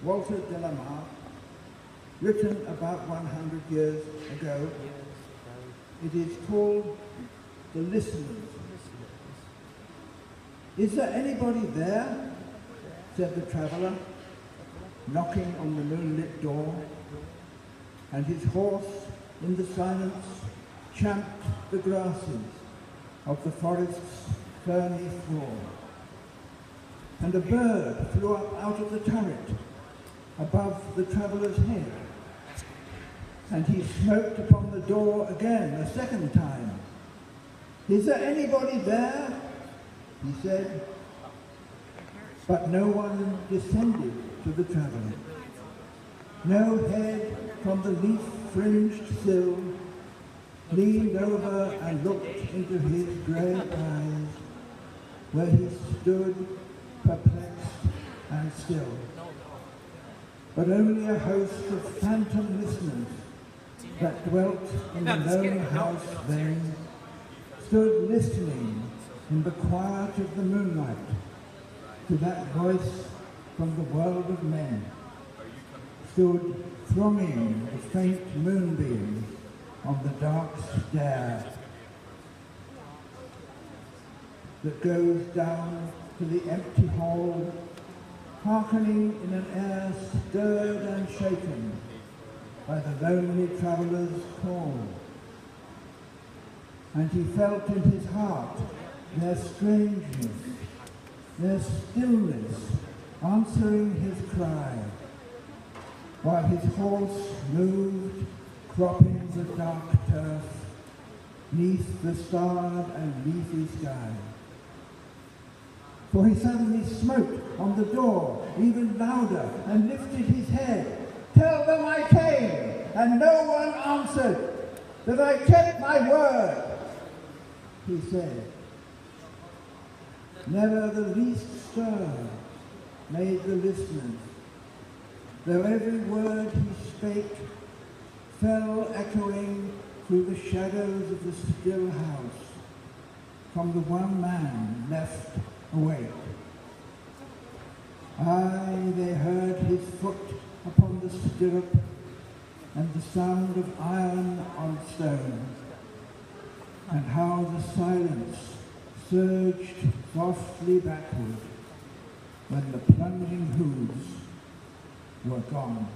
Walter de la Mare, written about 100 years ago. It is called The Listeners. "Is there anybody there?" said the traveller, knocking on the moonlit door, and his horse in the silence champed the grasses of the forest's ferny floor. And a bird flew up out of the turret above the traveller's head, and he smote upon the door again a second time. "Is there anybody there?" he said, but no one descended to the traveller. No head from the leaf-fringed sill leaned over and looked into his grey eyes, where he stood perplexed and still. But only a host of phantom listeners that dwelt in the lone house then stood listening in the quiet of the moonlight to that voice from the world of men, stood thronging the faint moonbeams on the dark stair that goes down to the empty hall, hearkening in an air stirred and shaken by the lonely traveller's call. And he felt in his heart their strangeness, their stillness answering his cry, while his horse moved, cropping the dark turf neath the starred and leafy sky. For he suddenly smote on the door even louder and lifted his head. "Tell them I came, and no one answered, that I kept my word," he said. Never the least stir made the listeners, though every word he spake fell echoing through the shadows of the still house from the one man left awake. Aye, they heard his foot upon the stirrup and the sound of iron on stone, and how the silence surged softly backward when the plunging hooves were gone.